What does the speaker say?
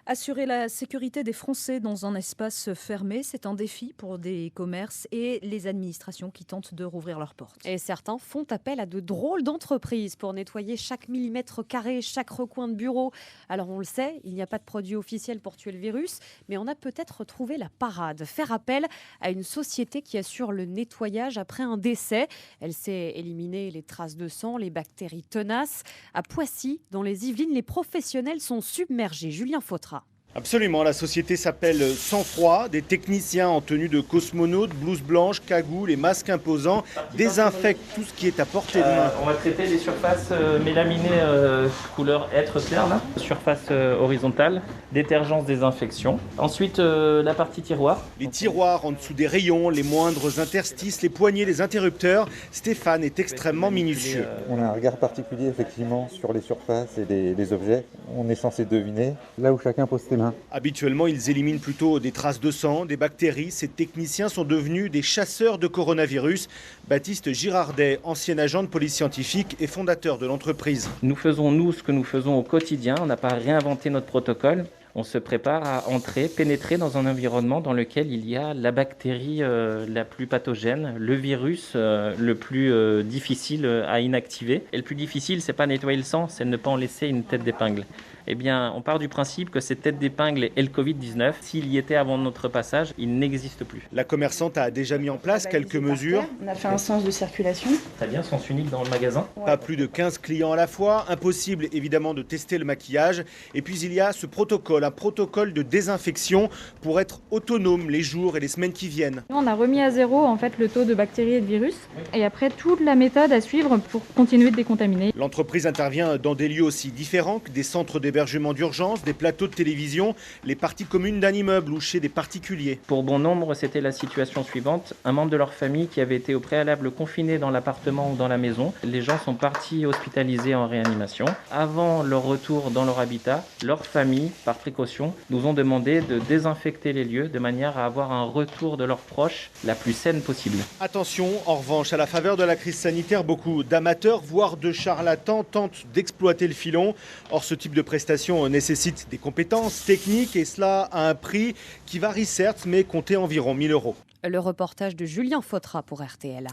Assurer la sécurité des Français dans un espace fermé, c'est un défi pour des commerces et les administrations qui tentent de rouvrir leurs portes. Et certains font appel à de drôles d'entreprises pour nettoyer chaque millimètre carré, chaque recoin de bureau. Alors on le sait, il n'y a pas de produit officiel pour tuer le virus, mais on a peut-être trouvé la parade. Faire appel à une société qui assure le nettoyage après un décès. Elle sait éliminer les traces de sang, les bactéries tenaces. À Poissy, dans les Yvelines, les professionnels sont submergés. Julien Fautra. Absolument, la société s'appelle Sang Froid. Des techniciens en tenue de cosmonaute, blouse blanche, cagoule et masque imposant désinfectent tout ce qui est à portée de main. On va traiter les surfaces mélaminées couleur hêtre clair, là. Surface horizontale, détergence désinfection. Ensuite, la partie tiroir. Les tiroirs en dessous des rayons, les moindres interstices, les poignées, les interrupteurs. Stéphane est extrêmement minutieux. On a un regard particulier effectivement sur les surfaces et les objets. On est censé deviner là où chacun pose ses mains. Habituellement, ils éliminent plutôt des traces de sang, des bactéries. Ces techniciens sont devenus des chasseurs de coronavirus. Baptiste Girardet, ancien agent de police scientifique et fondateur de l'entreprise. Nous faisons, nous, ce que nous faisons au quotidien. On n'a pas réinventé notre protocole. On se prépare à entrer, pénétrer dans un environnement dans lequel il y a la bactérie la plus pathogène, le virus le plus difficile à inactiver. Et le plus difficile, c'est pas nettoyer le sang, c'est ne pas en laisser une tête d'épingle. Eh bien, on part du principe que cette tête d'épingle est le Covid-19. S'il y était avant notre passage, il n'existe plus. La commerçante a déjà mis en place quelques mesures. On a fait un sens de circulation. Très bien, sens unique dans le magasin. Pas plus de 15 clients à la fois. Impossible évidemment de tester le maquillage. Et puis il y a ce protocole, un protocole de désinfection pour être autonome les jours et les semaines qui viennent. On a remis à zéro en fait le taux de bactéries et de virus. Et après, toute la méthode à suivre pour continuer de décontaminer. L'entreprise intervient dans des lieux aussi différents que des centres d'hébergement d'urgence, des plateaux de télévision, les parties communes d'un immeuble ou chez des particuliers. Pour bon nombre, c'était la situation suivante. Un membre de leur famille qui avait été au préalable confiné dans l'appartement ou dans la maison. Les gens sont partis hospitalisés en réanimation. Avant leur retour dans leur habitat, leur famille, par précaution, nous ont demandé de désinfecter les lieux de manière à avoir un retour de leurs proches la plus saine possible. Attention, en revanche, à la faveur de la crise sanitaire, beaucoup d'amateurs, voire de charlatans, tentent d'exploiter le filon. Or, ce type de prestation nécessite des compétences techniques et cela a un prix qui varie certes, mais compter environ 1 000 €. Le reportage de Julien Fautra pour RTL.